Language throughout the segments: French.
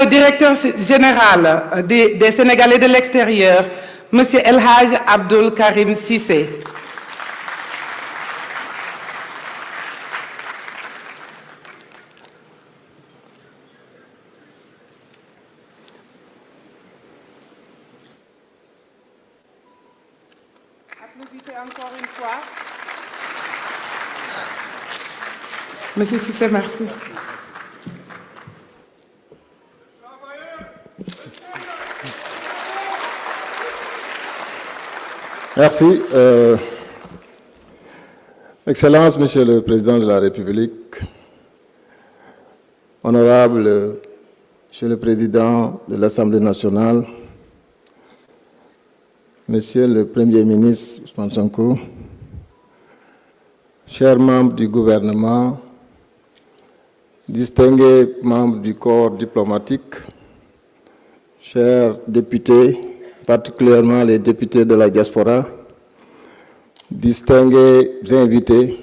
Le directeur général des Sénégalais de l'extérieur, M. El Hadj Abdoul Karim Cissé. Applaudissez encore une fois. Monsieur Cissé, merci. Merci. Excellence, Monsieur le Président de la République, Honorable Monsieur le Président de l'Assemblée nationale, Monsieur le Premier ministre Ousmane Sonko, chers membres du gouvernement, distingués membres du corps diplomatique, chers députés, particulièrement les députés de la diaspora, distingués invités,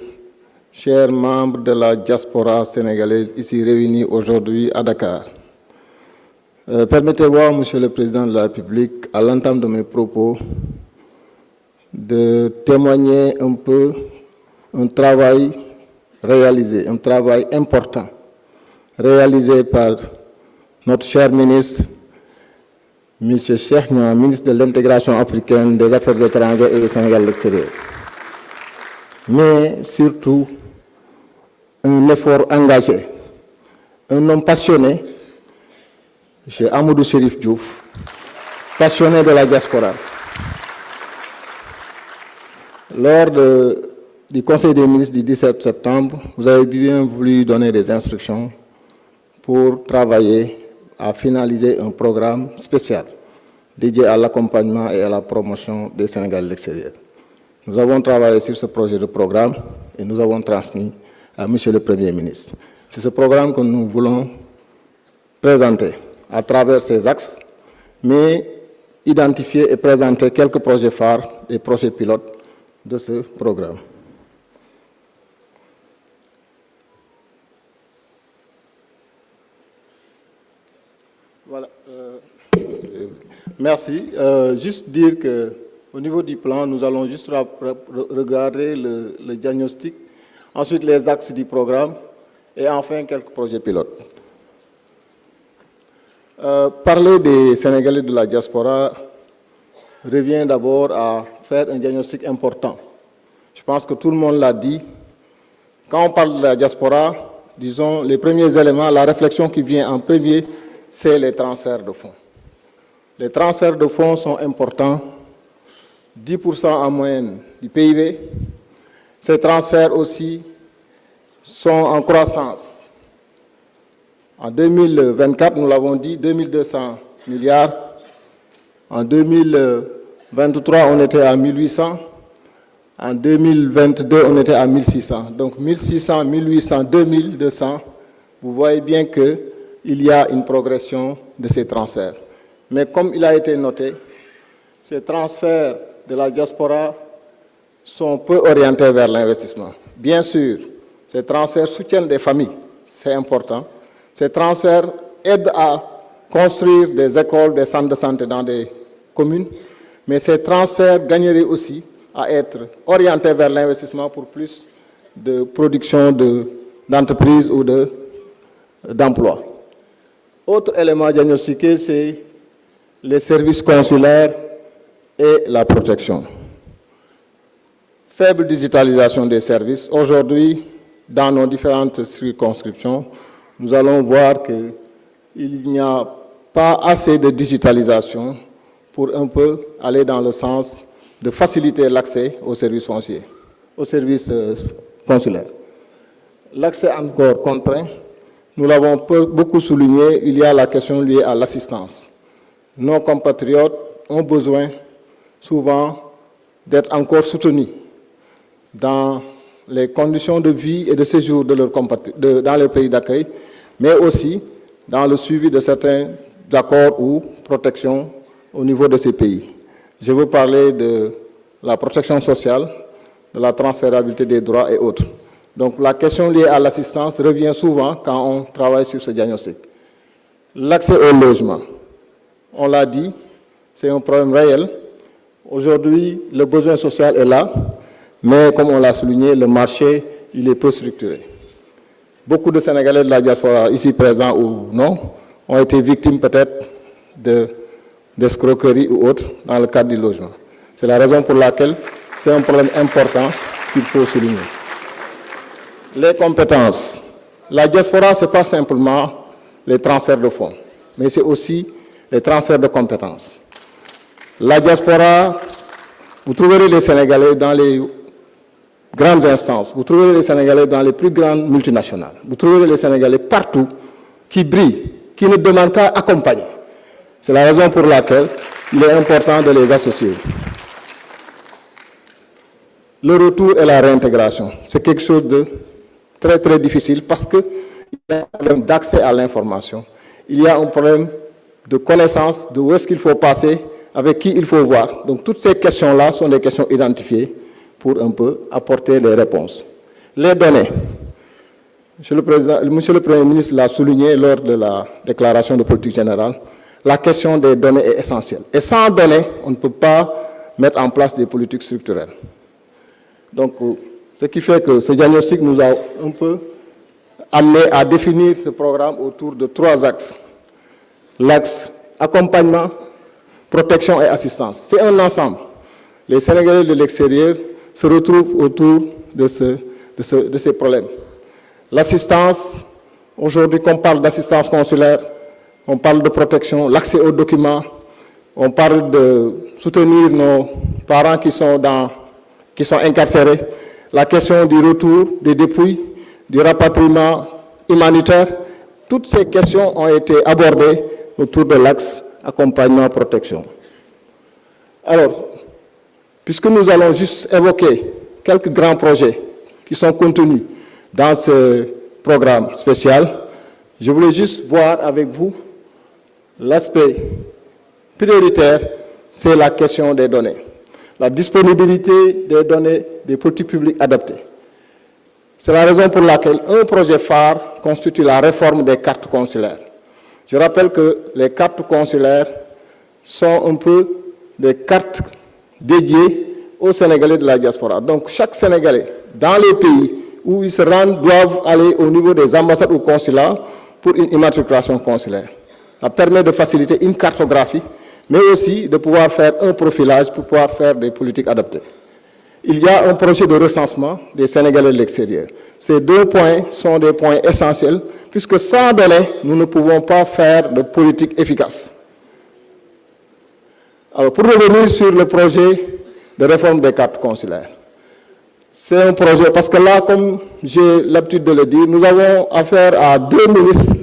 chers membres de la diaspora sénégalaise ici réunis aujourd'hui à Dakar. Permettez-moi, Monsieur le Président de la République, à l'entame de mes propos, de témoigner un peu un travail réalisé, un travail important, réalisé par notre cher ministre, M. Cheikh Niang, ministre de l'Intégration africaine, des Affaires étrangères et du Sénégal de l'extérieur. Mais surtout, un effort engagé, un homme passionné, M. Amadou Chérif Diouf, passionné de la diaspora. Lors du Conseil des ministres du 17 septembre, vous avez bien voulu donner des instructions pour travailler à finaliser un programme spécial dédié à l'accompagnement et à la promotion des Sénégalais de l'extérieur. Nous avons travaillé sur ce projet de programme et nous avons transmis à M. le Premier ministre. C'est ce programme que nous voulons présenter à travers ces axes, mais identifier et présenter quelques projets phares et projets pilotes de ce programme. Voilà. Merci. Juste dire qu'au niveau du plan, nous allons juste regarder le diagnostic, ensuite les axes du programme et enfin quelques projets pilotes. Parler des Sénégalais de la diaspora revient d'abord à faire un diagnostic important. Je pense que tout le monde l'a dit. Quand on parle de la diaspora, disons, les premiers éléments, la réflexion qui vient en premier, c'est les transferts de fonds. Les transferts de fonds sont importants, 10% en moyenne du PIB. Ces transferts aussi sont en croissance. En 2024, nous l'avons dit, 2200 milliards. En 2023, on était à 1800. En 2022, on était à 1600. Donc 1600, 1800, 2200, vous voyez bien qu'il y a une progression de ces transferts. Mais comme il a été noté, ces transferts de la diaspora sont peu orientés vers l'investissement. Bien sûr, ces transferts soutiennent des familles, c'est important. Ces transferts aident à construire des écoles, des centres de santé dans des communes, mais ces transferts gagneraient aussi à être orientés vers l'investissement pour plus de production d'entreprises ou d'emplois. Autre élément diagnostiqué, c'est les services consulaires et la protection. Faible digitalisation des services. Aujourd'hui, dans nos différentes circonscriptions, nous allons voir qu'il n'y a pas assez de digitalisation pour un peu aller dans le sens de faciliter l'accès aux services fonciers, aux services consulaires. L'accès encore contraint, nous l'avons beaucoup souligné, il y a la question liée à l'assistance. Nos compatriotes ont besoin souvent d'être encore soutenus dans les conditions de vie et de séjour de dans les pays d'accueil, mais aussi dans le suivi de certains accords ou protections au niveau de ces pays. Je veux parler de la protection sociale, de la transférabilité des droits et autres. Donc la question liée à l'assistance revient souvent quand on travaille sur ce diagnostic. L'accès au logement, on l'a dit, c'est un problème réel. Aujourd'hui, le besoin social est là, mais comme on l'a souligné, le marché, il est peu structuré. Beaucoup de Sénégalais de la diaspora, ici présents ou non, ont été victimes peut-être d'escroqueries ou autres dans le cadre du logement. C'est la raison pour laquelle c'est un problème important qu'il faut souligner. Les compétences. La diaspora, ce n'est pas simplement les transferts de fonds, mais c'est aussi les transferts de compétences. La diaspora, vous trouverez les Sénégalais dans les grandes instances, vous trouverez les Sénégalais dans les plus grandes multinationales, vous trouverez les Sénégalais partout qui brillent, qui ne demandent qu'à accompagner. C'est la raison pour laquelle il est important de les associer. Le retour et la réintégration, c'est quelque chose de très très difficile parce qu'il y a un problème d'accès à l'information, il y a un problème de connaissance de où est-ce qu'il faut passer, avec qui il faut voir. Donc toutes ces questions-là sont des questions identifiées pour un peu apporter les réponses. Les données. Monsieur le Premier ministre l'a souligné lors de la déclaration de politique générale, la question des données est essentielle. Et sans données, on ne peut pas mettre en place des politiques structurelles. Donc, ce qui fait que ce diagnostic nous a un peu amené à définir ce programme autour de 3 axes. L'axe accompagnement, protection et assistance. C'est un ensemble. Les Sénégalais de l'extérieur se retrouvent autour de ces problèmes. L'assistance, aujourd'hui qu'on parle d'assistance consulaire, on parle de protection, l'accès aux documents, on parle de soutenir nos parents qui sont incarcérés, la question du retour, des dépouilles, du rapatriement humanitaire, toutes ces questions ont été abordées autour de l'axe accompagnement-protection. Alors, puisque nous allons juste évoquer quelques grands projets qui sont contenus dans ce programme spécial, je voulais juste voir avec vous l'aspect prioritaire, c'est la question des données. La disponibilité des données des politiques publiques adaptées. C'est la raison pour laquelle un projet phare constitue la réforme des cartes consulaires. Je rappelle que les cartes consulaires sont un peu des cartes dédiées aux Sénégalais de la diaspora. Donc chaque Sénégalais, dans les pays où ils se rendent, doivent aller au niveau des ambassades ou consulats pour une immatriculation consulaire. Ça permet de faciliter une cartographie, mais aussi de pouvoir faire un profilage pour pouvoir faire des politiques adaptées. Il y a un projet de recensement des Sénégalais de l'extérieur. Ces 2 points sont des points essentiels, puisque sans données, nous ne pouvons pas faire de politique efficace. Alors, pour revenir sur le projet de réforme des cartes consulaires, c'est un projet, parce que là, comme j'ai l'habitude de le dire, nous avons affaire à 2 ministres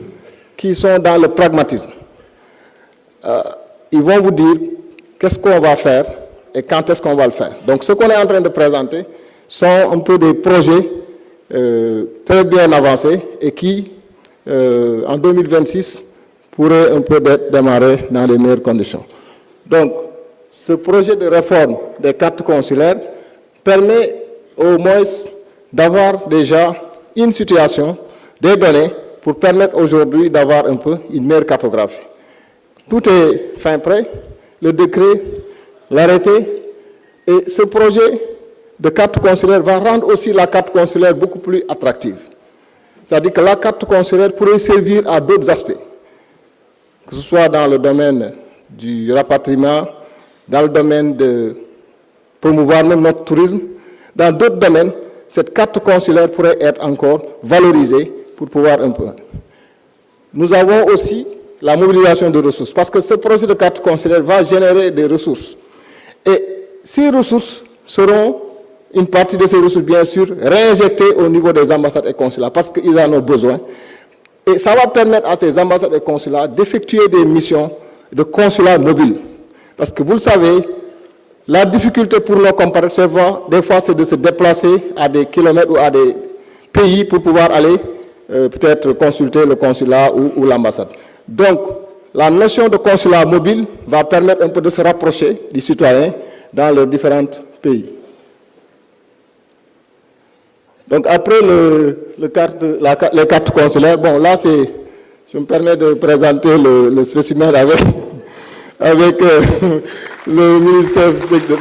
qui sont dans le pragmatisme. Ils vont vous dire qu'est-ce qu'on va faire et quand est-ce qu'on va le faire. Donc, ce qu'on est en train de présenter sont un peu des projets très bien avancés et qui, en 2026, pourraient un peu démarrer dans les meilleures conditions. Donc, ce projet de réforme des cartes consulaires permet au moins d'avoir déjà une situation, des données, pour permettre aujourd'hui d'avoir un peu une meilleure cartographie. Tout est fin prêt, le décret, l'arrêté, et ce projet de carte consulaire va rendre aussi la carte consulaire beaucoup plus attractive. C'est-à-dire que la carte consulaire pourrait servir à d'autres aspects, que ce soit dans le domaine du rapatriement, dans le domaine de promouvoir même notre tourisme. Dans d'autres domaines, cette carte consulaire pourrait être encore valorisée pour pouvoir un peu. Nous avons aussi la mobilisation de ressources, parce que ce projet de carte consulaire va générer des ressources. Et ces ressources seront, une partie de ces ressources, bien sûr, réinjectées au niveau des ambassades et consulats, parce qu'ils en ont besoin. Et ça va permettre à ces ambassades et consulats d'effectuer des missions de consulat mobile. Parce que vous le savez, la difficulté pour nos compatriotes, des fois, c'est de se déplacer à des kilomètres ou à des pays pour pouvoir aller peut-être consulter le consulat ou l'ambassade. Donc, la notion de consulat mobile va permettre un peu de se rapprocher des citoyens dans les différents pays. Donc, après les cartes consulaires, bon, là, c'est je me permets de présenter le spécimen avec le ministère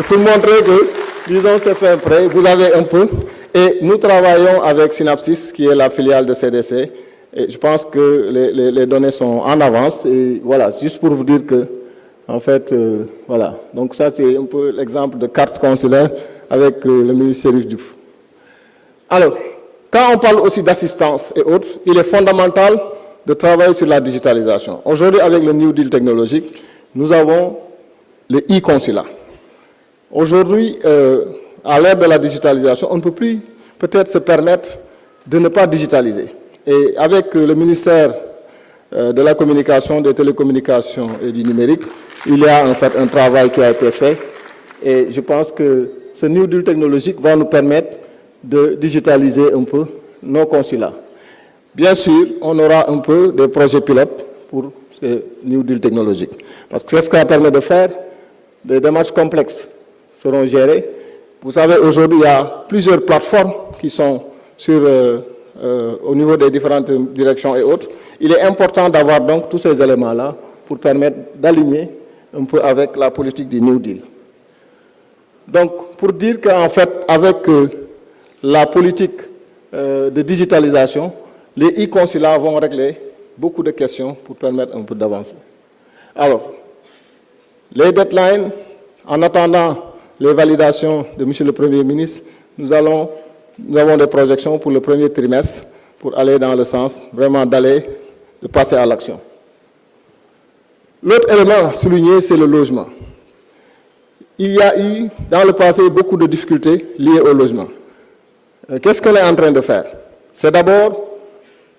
pour montrer que, disons, c'est fait prêt, vous avez un peu. Et nous travaillons avec Synapsis, qui est la filiale de CDC. Et je pense que les données sont en avance. Et voilà, juste pour vous dire que, en fait, voilà. Donc ça, c'est un peu l'exemple de carte consulaire avec le ministère du. Alors, quand on parle aussi d'assistance et autres, il est fondamental de travailler sur la digitalisation. Aujourd'hui, avec le New Deal technologique, nous avons le e-consulat. Aujourd'hui, à l'ère de la digitalisation, on ne peut plus peut-être se permettre de ne pas digitaliser. Et avec le ministère de la Communication, des Télécommunications et du Numérique, il y a en fait un travail qui a été fait. Et je pense que ce New Deal technologique va nous permettre de digitaliser un peu nos consulats. Bien sûr, on aura un peu des projets pilotes pour ce New Deal technologique. Parce que c'est ce que ça permet de faire. Des démarches complexes seront gérées. Vous savez, aujourd'hui, il y a plusieurs plateformes qui sont au niveau des différentes directions et autres. Il est important d'avoir donc tous ces éléments-là pour permettre d'aligner un peu avec la politique du New Deal. Donc, pour dire qu'en fait, avec la politique de digitalisation, les e-consulats vont régler beaucoup de questions pour permettre un peu d'avancer. Alors, les deadlines, en attendant les validations de M. le Premier ministre, nous avons des projections pour le premier trimestre pour aller dans le sens vraiment de passer à l'action. L'autre élément à souligner, c'est le logement. Il y a eu, dans le passé, beaucoup de difficultés liées au logement. Qu'est-ce qu'on est en train de faire? C'est d'abord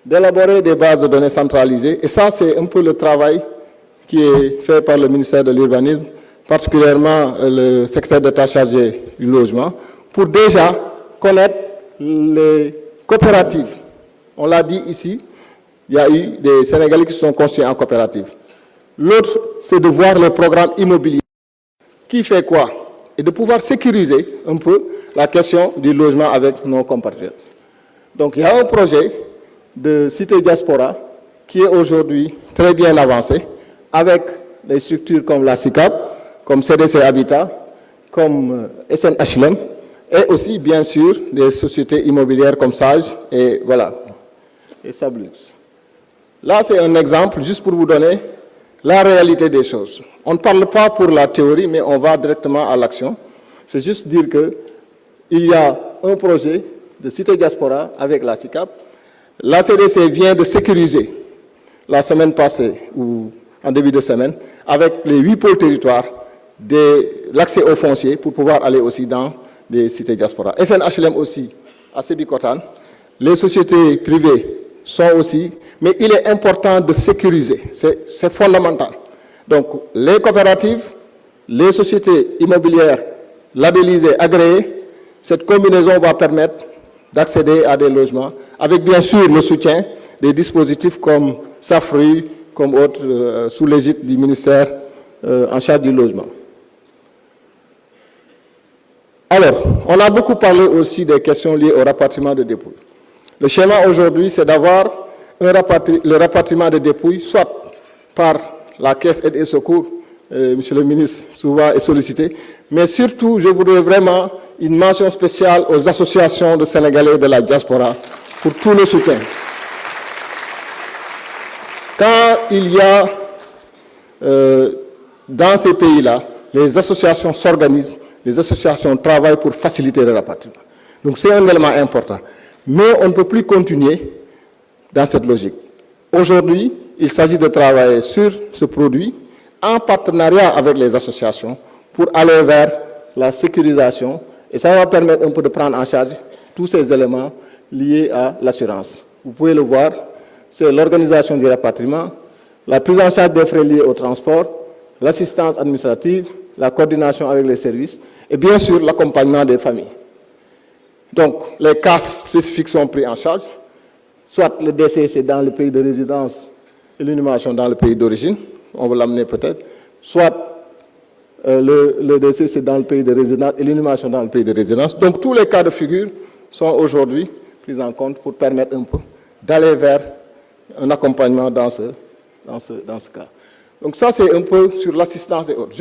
d'élaborer des bases de données centralisées, et ça, c'est un peu le travail qui est fait par le ministère de l'Urbanisme, particulièrement le secrétaire d'État chargé du logement, pour déjà connaître les coopératives. On l'a dit ici, il y a eu des Sénégalais qui se sont construits en coopérative. L'autre, c'est de voir les programmes immobiliers. Qui fait quoi? Et de pouvoir sécuriser un peu la question du logement avec nos compatriotes. Donc, il y a un projet de cité diaspora qui est aujourd'hui très bien avancé avec des structures comme la SICAP, comme CDC Habitat, comme SNHLM et aussi, bien sûr, des sociétés immobilières comme Sage et voilà, et Sablus. Là, c'est un exemple juste pour vous donner la réalité des choses. On ne parle pas pour la théorie, mais on va directement à l'action. C'est juste dire qu'il y a un projet de cité diaspora avec la SICAP. La CDC vient de sécuriser la semaine passée, ou en début de semaine, avec les 8 pôles territoires, l'accès aux fonciers pour pouvoir aller aussi dans les cités diaspora. SNHLM aussi, à Sébikotane. Les sociétés privées sont aussi, mais il est important de sécuriser, c'est fondamental. Donc, les coopératives, les sociétés immobilières labellisées, agréées, cette combinaison va permettre d'accéder à des logements, avec bien sûr le soutien des dispositifs comme SAFRU, comme autres, sous l'égide du ministère en charge du logement. Alors, on a beaucoup parlé aussi des questions liées au rapatriement de dépouilles. Le schéma aujourd'hui, c'est d'avoir le rapatriement de dépouilles, soit par la Caisse aide et secours, Monsieur le ministre souvent est sollicité, mais surtout, je voudrais vraiment une mention spéciale aux associations de Sénégalais de la diaspora pour tout le soutien. Quand il y a, dans ces pays-là, les associations s'organisent, les associations travaillent pour faciliter le rapatriement. Donc c'est un élément important. Mais on ne peut plus continuer dans cette logique. Aujourd'hui, il s'agit de travailler sur ce produit en partenariat avec les associations pour aller vers la sécurisation et ça va permettre un peu de prendre en charge tous ces éléments liés à l'assurance. Vous pouvez le voir, c'est l'organisation du rapatriement, la prise en charge des frais liés au transport, l'assistance administrative, la coordination avec les services et bien sûr l'accompagnement des familles. Donc, les cas spécifiques sont pris en charge, soit le décès c'est dans le pays de résidence et l'inhumation dans le pays d'origine, on va l'amener peut-être, soit le décès c'est dans le pays de résidence et l'inhumation dans le pays de résidence. Donc, tous les cas de figure sont aujourd'hui pris en compte pour permettre un peu d'aller vers un accompagnement dans ce cas. Donc ça, c'est un peu sur l'assistance et autres.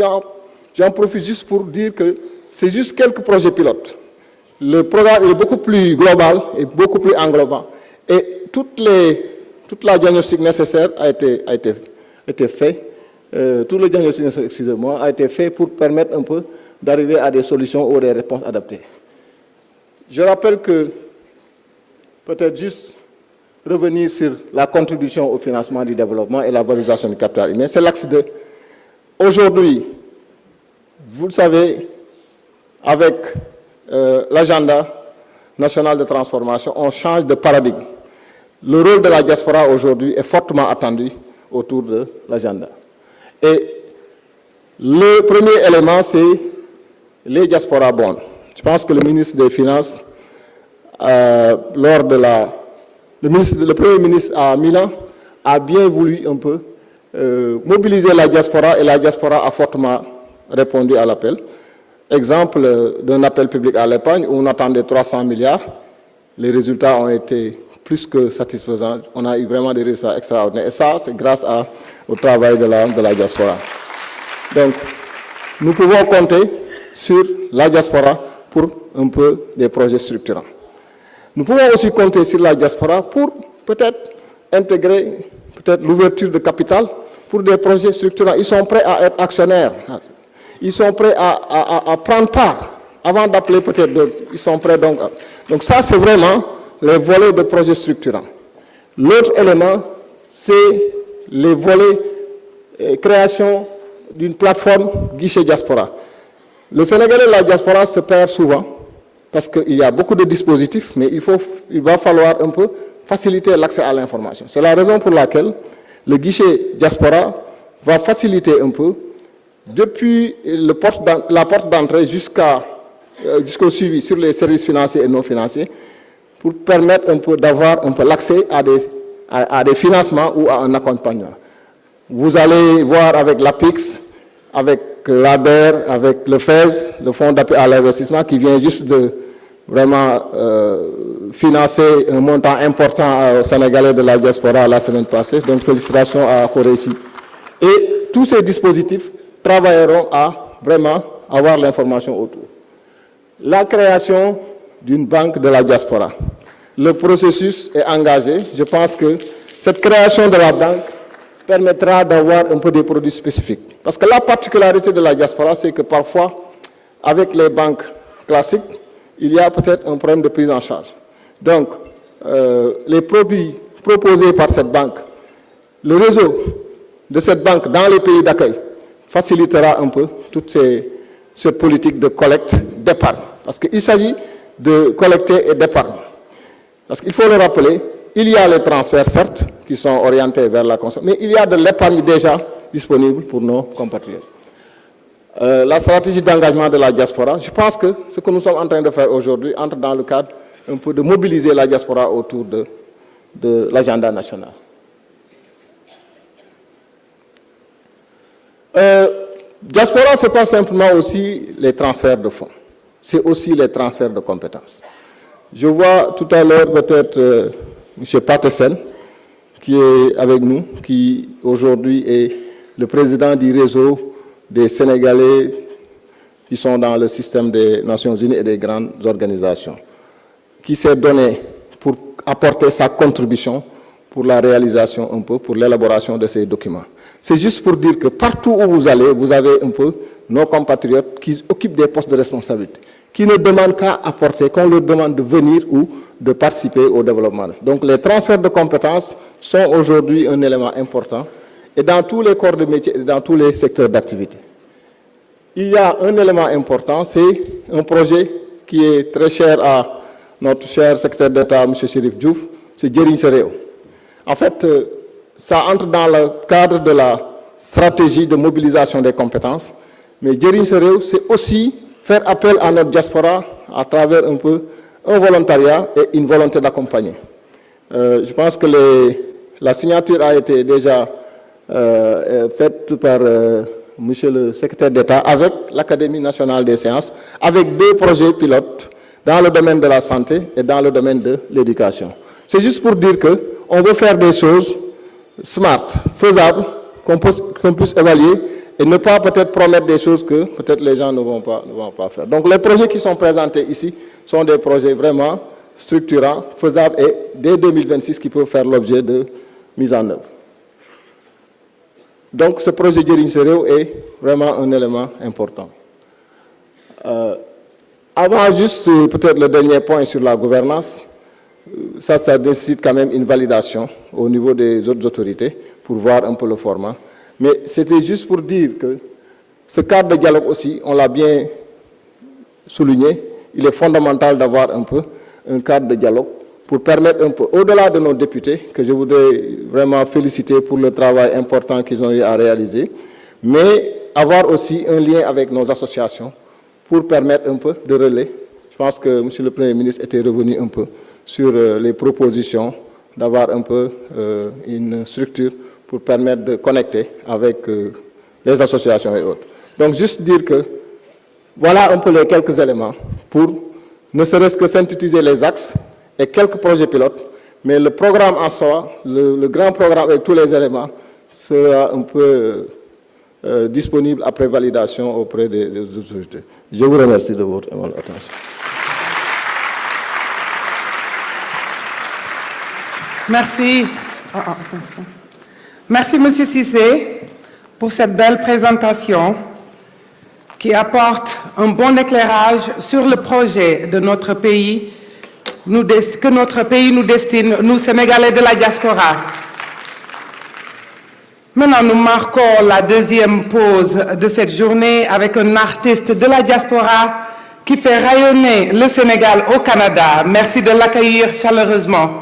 J'en profite juste pour dire que c'est juste quelques projets pilotes. Le programme est beaucoup plus global et beaucoup plus englobant. Et toute la diagnostic nécessaire a été fait. Tout le diagnostic, excusez-moi, a été fait pour permettre un peu d'arriver à des solutions ou des réponses adaptées. Je rappelle que, peut-être juste revenir sur la contribution au financement du développement et la valorisation du capital humain, c'est l'axe 2. Aujourd'hui, vous le savez, avec l'agenda national de transformation, on change de paradigme. Le rôle de la diaspora aujourd'hui est fortement attendu autour de l'agenda. Et le premier élément, c'est les diaspora bonds. Je pense que le ministre des Finances, le Premier ministre à Milan, a bien voulu un peu mobiliser la diaspora et la diaspora a fortement répondu à l'appel. Exemple d'un appel public à l'épargne où on attendait 300 milliards. Les résultats ont été plus que satisfaisants. On a eu vraiment des résultats extraordinaires. Et ça, c'est grâce au travail de la diaspora. Donc, nous pouvons compter sur la diaspora pour un peu des projets structurants. Nous pouvons aussi compter sur la diaspora pour peut-être intégrer l'ouverture de capital pour des projets structurants. Ils sont prêts à être actionnaires. Ils sont prêts à prendre part avant d'appeler peut-être d'autres. Ils sont prêts donc. Donc ça, c'est vraiment les volets de projets structurants. L'autre élément, c'est les volets création d'une plateforme guichet diaspora. Le Sénégalais de la diaspora se perd souvent parce qu'il y a beaucoup de dispositifs, mais il va falloir un peu faciliter l'accès à l'information. C'est la raison pour laquelle le guichet diaspora va faciliter un peu depuis la porte d'entrée jusqu'au suivi sur les services financiers et non financiers pour permettre un peu d'avoir un peu l'accès à des financements ou à un accompagnement. Vous allez voir avec l'APIX, avec l'ADER, avec le FES, le Fonds d'appui à l'investissement qui vient juste de vraiment financer un montant important aux Sénégalais de la diaspora la semaine passée. Donc félicitations à Khoreshi. Et tous ces dispositifs travailleront à vraiment avoir l'information autour. La création d'une banque de la diaspora. Le processus est engagé. Je pense que cette création de la banque permettra d'avoir un peu des produits spécifiques. Parce que la particularité de la diaspora, c'est que parfois, avec les banques classiques, il y a peut-être un problème de prise en charge. Donc, les produits proposés par cette banque, le réseau de cette banque dans les pays d'accueil facilitera un peu toute cette politique de collecte d'épargne. Parce qu'il s'agit de collecter et d'épargne. Parce qu'il faut le rappeler, il y a les transferts, certes, qui sont orientés vers la consommation, mais il y a de l'épargne déjà disponible pour nos compatriotes. La stratégie d'engagement de la diaspora, je pense que ce que nous sommes en train de faire aujourd'hui entre dans le cadre un peu de mobiliser la diaspora autour de l'agenda national. Diaspora, ce n'est pas simplement aussi les transferts de fonds, c'est aussi les transferts de compétences. Je vois tout à l'heure peut-être M. Patesen, qui est avec nous, qui aujourd'hui est le président du réseau des Sénégalais qui sont dans le système des Nations Unies et des grandes organisations, qui s'est donné pour apporter sa contribution pour la réalisation un peu, pour l'élaboration de ces documents. C'est juste pour dire que partout où vous allez, vous avez un peu nos compatriotes qui occupent des postes de responsabilité, qui ne demandent qu'à apporter, qu'on leur demande de venir ou de participer au développement. Donc les transferts de compétences sont aujourd'hui un élément important et dans tous les corps de métier et dans tous les secteurs d'activité. Il y a un élément important, c'est un projet qui est très cher à notre cher secrétaire d'État, M. Chérif Diouf, c'est Djeriñ Sa Réew. En fait, ça entre dans le cadre de la stratégie de mobilisation des compétences, mais Djeriñ Sa Réew, c'est aussi faire appel à notre diaspora à travers un peu un volontariat et une volonté d'accompagner. Je pense que la signature a été déjà faite par Monsieur le secrétaire d'État avec l'Académie nationale des sciences, avec 2 projets pilotes dans le domaine de la santé et dans le domaine de l'éducation. C'est juste pour dire que on veut faire des choses smart, faisables, qu'on puisse évaluer et ne pas peut-être promettre des choses que peut-être les gens ne vont pas faire. Donc les projets qui sont présentés ici sont des projets vraiment structurants, faisables et dès 2026 qui peuvent faire l'objet de mise en œuvre. Donc ce projet Jëriñ Sa Réew est vraiment un élément important. Avant juste peut-être le dernier point sur la gouvernance, ça nécessite quand même une validation au niveau des autres autorités pour voir un peu le format. Mais c'était juste pour dire que ce cadre de dialogue aussi, on l'a bien souligné, il est fondamental d'avoir un peu un cadre de dialogue pour permettre un peu, au-delà de nos députés, que je voudrais vraiment féliciter pour le travail important qu'ils ont eu à réaliser, mais avoir aussi un lien avec nos associations pour permettre un peu de relais. Je pense que M. le Premier ministre était revenu un peu sur les propositions d'avoir un peu une structure pour permettre de connecter avec les associations et autres. Donc juste dire que voilà un peu les quelques éléments pour ne serait-ce que synthétiser les axes et quelques projets pilotes, mais le programme en soi, le grand programme avec tous les éléments sera un peu disponible après validation auprès des autorités. Je vous remercie de votre attention. Merci. Merci, M. Cissé, pour cette belle présentation qui apporte un bon éclairage sur le projet de notre pays, que notre pays nous destine, nous Sénégalais de la diaspora. Maintenant, nous marquons la deuxième pause de cette journée avec un artiste de la diaspora qui fait rayonner le Sénégal au Canada. Merci de l'accueillir chaleureusement.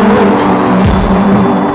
Love you.